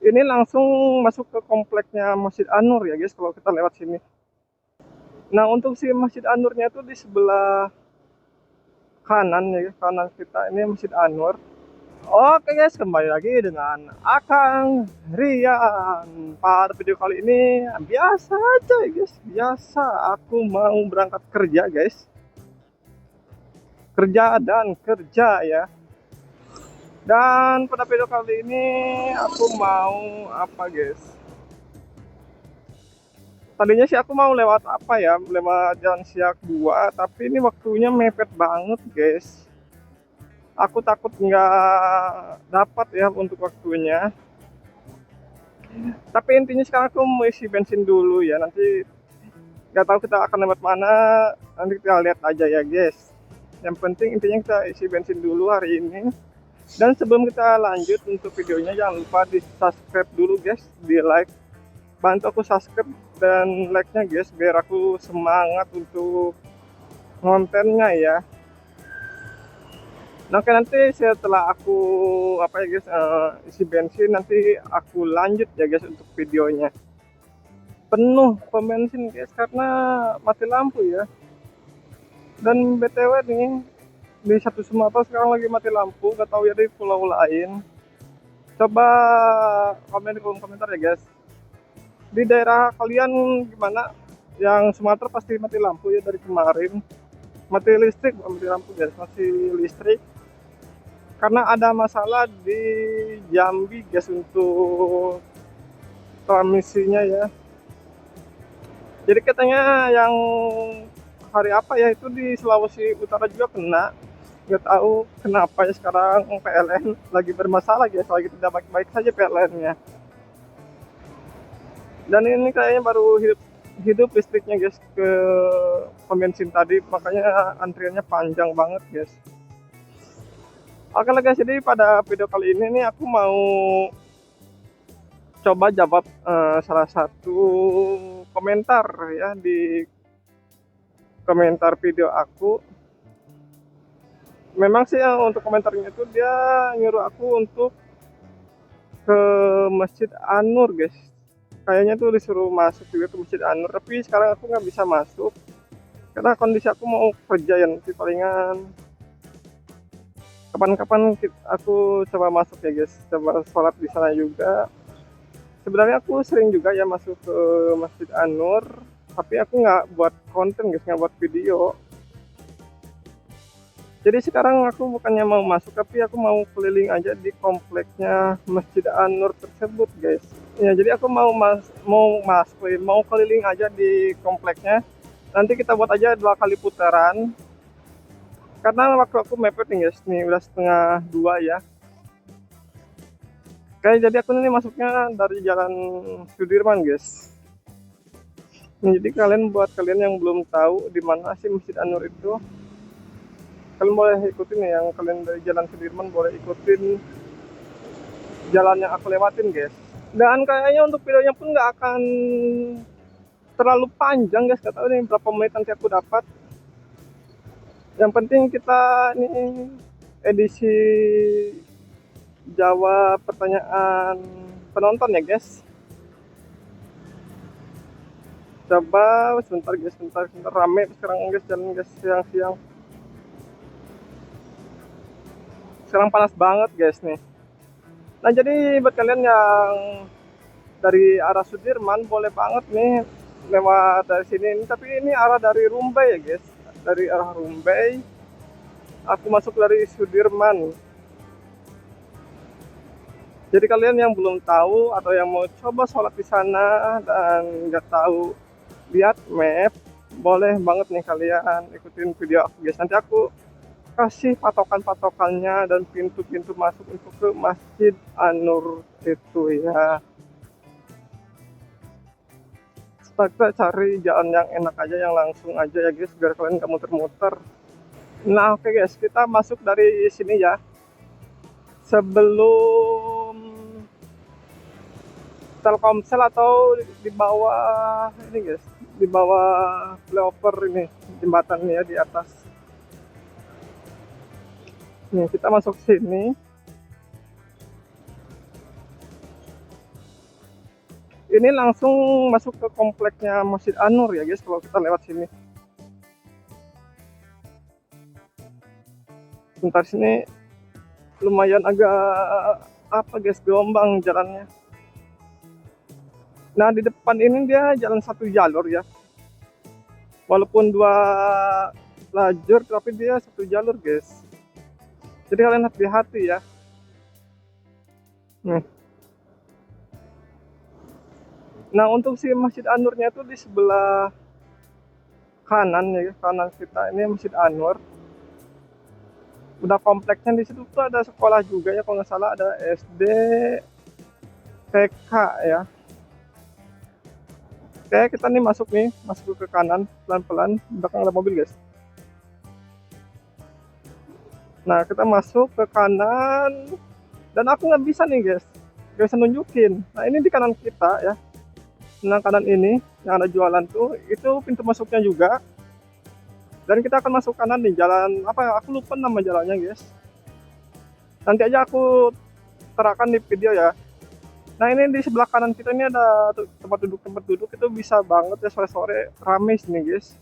Ini langsung masuk ke kompleknya Masjid An-Nur ya guys, kalau kita lewat sini. Nah, untuk si Masjid An-Nurnya itu di sebelah kanan ya, kanan kita ini Masjid An-Nur. Oke guys, kembali lagi dengan Akang Rian. Pada video kali ini biasa aja ya guys, biasa aku mau berangkat kerja guys. Kerja dan kerja ya. Dan pada video kali ini aku mau apa guys? Tadinya sih aku mau lewat apa ya, lewat Jalan Siak 2, tapi ini waktunya mepet banget guys. Aku takut nggak dapat ya untuk waktunya. Tapi intinya sekarang aku mau isi bensin dulu ya. Nanti nggak tahu kita akan lewat mana. Nanti kita lihat aja ya guys. Yang penting intinya kita isi bensin dulu hari ini. Dan sebelum kita lanjut untuk videonya, jangan lupa di subscribe dulu guys, di like. Bantu aku subscribe dan like-nya guys, biar aku semangat untuk kontennya ya. Nah, oke, nanti setelah aku apa ya guys, isi bensin, nanti aku lanjut ya guys untuk videonya. Penuh pom bensin guys karena mati lampu ya. Dan BTW nih, di satu Sumatera sekarang lagi mati lampu, gak tahu ya di pulau lain. Coba komen di kolom komentar ya guys. Di daerah kalian gimana? Yang Sumatera pasti mati lampu ya dari kemarin. Mati listrik, bukan mati lampu guys, masih listrik. Karena ada masalah di Jambi guys untuk transmisinya ya. Jadi katanya yang hari apa ya itu di Sulawesi Utara juga kena. Nggak tahu kenapa ya sekarang PLN lagi bermasalah guys, lagi tidak baik-baik saja PLN-nya. Dan ini kayaknya baru hidup listriknya guys ke pom bensin tadi, makanya antriannya panjang banget guys. Oke lah guys, jadi pada video kali ini nih aku mau coba jawab salah satu komentar ya di komentar video aku. Memang sih yang untuk komentarnya itu dia nyuruh aku untuk ke Masjid An-Nur guys. Kayaknya tuh disuruh masuk juga ke Masjid An-Nur, tapi sekarang aku nggak bisa masuk karena kondisi aku mau kerja ya. Nanti palingan kapan-kapan aku coba masuk ya guys, coba sholat di sana juga. Sebenarnya aku sering juga ya masuk ke Masjid An-Nur, tapi aku nggak buat konten guys, nggak buat video. Jadi sekarang aku bukannya mau masuk, tapi aku mau keliling aja di kompleknya Masjid An-Nur tersebut guys. Ya, jadi aku mau keliling aja di kompleknya. Nanti kita buat aja 2 kali putaran. Karena waktu aku mepet nih guys, nih udah setengah 2 ya. Oke, jadi aku ini masuknya dari Jalan Sudirman guys. Nah, jadi buat kalian yang belum tahu di mana sih Masjid An-Nur itu, kalian boleh ikutin ya, yang kalian dari Jalan Sudirman boleh ikutin jalan yang aku lewatin guys. Dan kayaknya untuk videonya pun nggak akan terlalu panjang guys, nggak tahu nih berapa menit nanti aku dapat. Yang penting kita ini edisi jawab pertanyaan penonton ya guys. Coba sebentar guys, sebentar rame sekarang guys, jalan guys siang-siang. Sekarang panas banget guys nih. Nah, jadi buat kalian yang dari arah Sudirman boleh banget nih lewat dari sini. Tapi ini arah dari Rumbai ya guys. Dari arah Rumbai aku masuk dari Sudirman. Jadi kalian yang belum tahu atau yang mau coba sholat di sana dan nggak tahu lihat map, boleh banget nih kalian ikutin video aku guys. Nanti aku kasih patokan-patokannya dan pintu-pintu masuk untuk ke Masjid An-Nur itu ya. Kita cari jalan yang enak aja, yang langsung aja ya guys, biar kalian nggak muter-muter. Nah, oke guys, kita masuk dari sini ya. Sebelum Telkomsel atau di bawah ini guys, di bawah flyover ini, jembatannya ya di atas. Nih, kita masuk sini. Ini langsung masuk ke kompleknya Masjid An-Nur ya guys, kalau kita lewat sini. Bentar, sini lumayan agak apa guys, gelombang jalannya. Nah, di depan ini dia jalan satu jalur ya. Walaupun dua lajur, tapi dia satu jalur guys. Jadi kalian hati-hati ya. Nah, untuk si Masjid An-Nurnya itu di sebelah kanan ya, kanan kita ini Masjid An-Nur. Udah kompleknya di situ tuh ada sekolah juga ya, kalau nggak salah ada SD, TK ya. Oke, kita nih masuk ke kanan pelan-pelan. Belakang ada mobil guys. Nah, kita masuk ke kanan dan aku nggak bisa nih guys, nggak bisa nunjukin. Nah, ini di kanan kita ya. Nah, kanan ini yang ada jualan tuh, itu pintu masuknya juga. Dan kita akan masuk kanan nih, jalan apa ya, aku lupa nama jalannya guys. Nanti aja aku terakan di video ya. Nah, ini di sebelah kanan kita ini ada tempat duduk itu bisa banget ya, sore-sore ramai sini guys.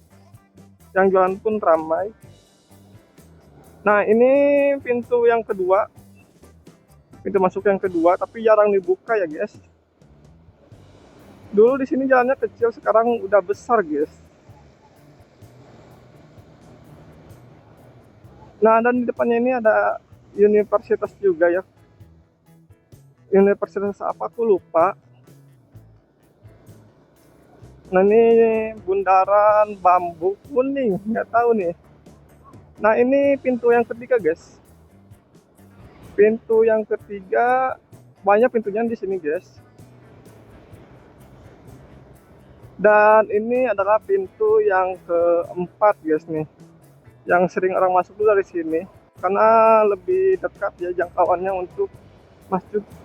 Yang jualan pun ramai. Nah, ini pintu yang kedua, pintu masuk yang kedua, tapi jarang dibuka ya guys. Dulu di sini jalannya kecil, sekarang udah besar guys. Nah, dan di depannya ini ada universitas juga ya. Universitas apa aku lupa. Nah, ini bundaran bambu kuning, nggak tahu nih. Nah, ini pintu yang ketiga guys. Pintu yang ketiga, banyak pintunya di sini guys. Dan ini adalah pintu yang keempat guys nih, yang sering orang masuk dulu dari sini karena lebih dekat ya jangkauannya untuk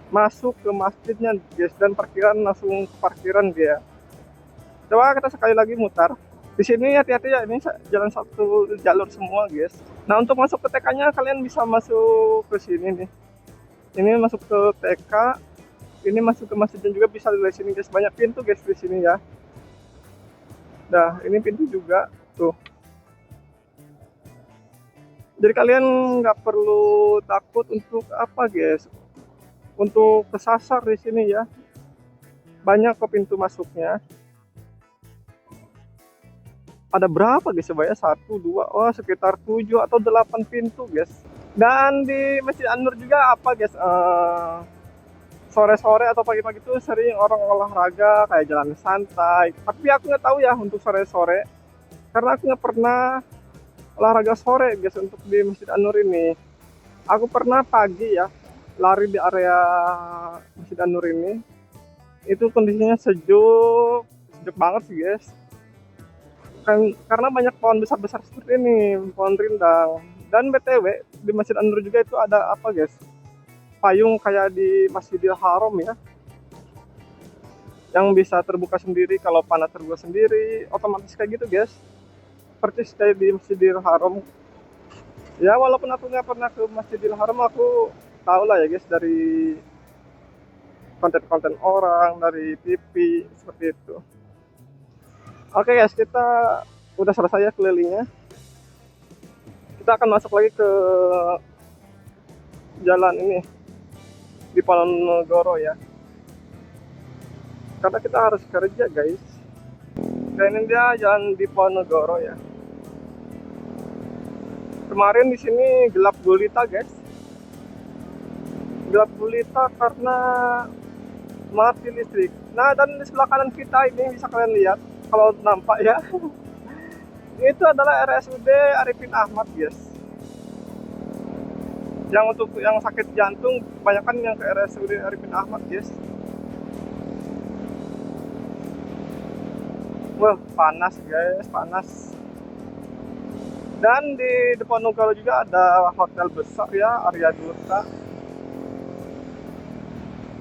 masuk ke masjidnya guys, dan parkiran langsung ke parkiran dia. Coba kita sekali lagi mutar. Di sini hati-hati ya, ini jalan satu jalur semua guys. Nah, untuk masuk ke TK-nya kalian bisa masuk ke sini nih. Ini masuk ke TK, ini masuk ke masjidnya juga bisa dari sini guys. Banyak pintu guys di sini ya. Nah, ini pintu juga tuh. Jadi kalian nggak perlu takut untuk apa guys, untuk kesasar di sini ya. Banyak kok pintu masuknya. Ada berapa guys coba ya? 1, 2, oh sekitar 7 atau 8 pintu guys. Dan di Masjid An-Nur juga apa guys, sore-sore atau pagi-pagi itu sering orang olahraga kayak jalan santai. Tapi aku nggak tahu ya untuk sore-sore, karena aku nggak pernah olahraga sore guys untuk di Masjid An-Nur ini. Aku pernah pagi ya lari di area Masjid An-Nur ini. Itu kondisinya sejuk banget sih guys. Karena banyak pohon besar-besar seperti ini, pohon rindang. Dan BTW di Masjid An-Nur juga itu ada apa guys, payung kayak di Masjidil Haram ya, yang bisa terbuka sendiri, kalau panas terbuka sendiri, otomatis kayak gitu guys, persis kayak di Masjidil Haram ya. Walaupun aku nggak pernah ke Masjidil Haram, aku tahu lah ya guys dari konten-konten orang, dari TV seperti itu. Oke guys, kita udah selesai ya kelilingnya. Kita akan masuk lagi ke jalan ini di Ponorogo ya, karena kita harus kerja guys. Dan ini dia jalan di Ponorogo ya. Kemarin di sini gelap gulita guys, gelap gulita karena mati listrik. Nah, dan di sebelah kanan kita ini bisa kalian lihat, kalau nampak ya, itu adalah RSUD Arifin Ahmad guys. Yang untuk yang sakit jantung kebanyakan yang ke RSUD Arifin Ahmad guys. Wah, panas guys, panas. Dan di depan Nugaro juga ada hotel besar ya, Arya Durta.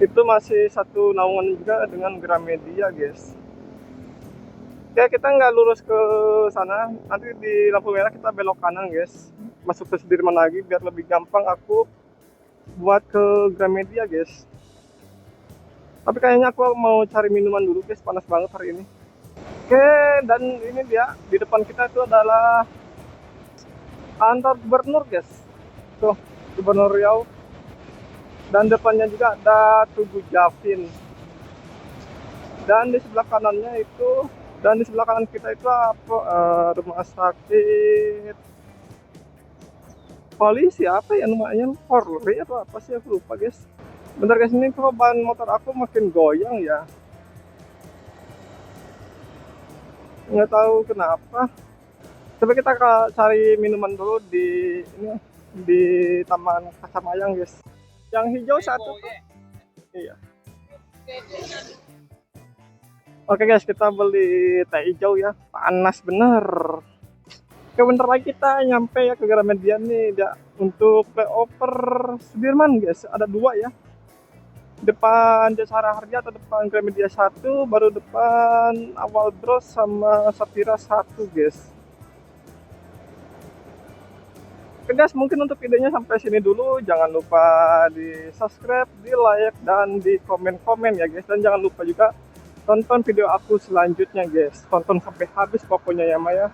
Itu masih satu naungan juga dengan Gramedia guys. Oke, kita nggak lurus ke sana, nanti di lampu merah kita belok kanan guys, masuk ke Sudirman lagi biar lebih gampang aku buat ke Gramedia guys. Tapi kayaknya aku mau cari minuman dulu guys, panas banget hari ini. Oke, dan ini dia di depan kita itu adalah kantor gubernur guys. Tuh, Gubernur Riau. Dan depannya juga ada Tugu Javin. Dan di sebelah kanannya itu, dan di sebelah kanan kita itu apa, rumah sakit polisi apa ya namanya, Polri atau apa sih, aku lupa guys. Bentar guys, ini kok ban motor aku makin goyang ya, nggak tahu kenapa. Coba kita cari minuman dulu di ini, di Taman Kacamayang guys. Yang hijau satu tuh. Iya. Oke guys, kita beli teh hijau ya. Panas bener. Oke, bentar lagi kita nyampe ya ke Gramedia nih ya. Untuk playover Sudirman guys, ada dua ya. Depan Jasara Harja atau depan Gramedia 1, baru depan Awal Bros sama Sapira 1 guys. Oke guys, mungkin untuk videonya sampai sini dulu. Jangan lupa di subscribe, di like, dan di komen-komen ya guys. Dan jangan lupa juga tonton video aku selanjutnya guys. Tonton sampai habis pokoknya ya Maya.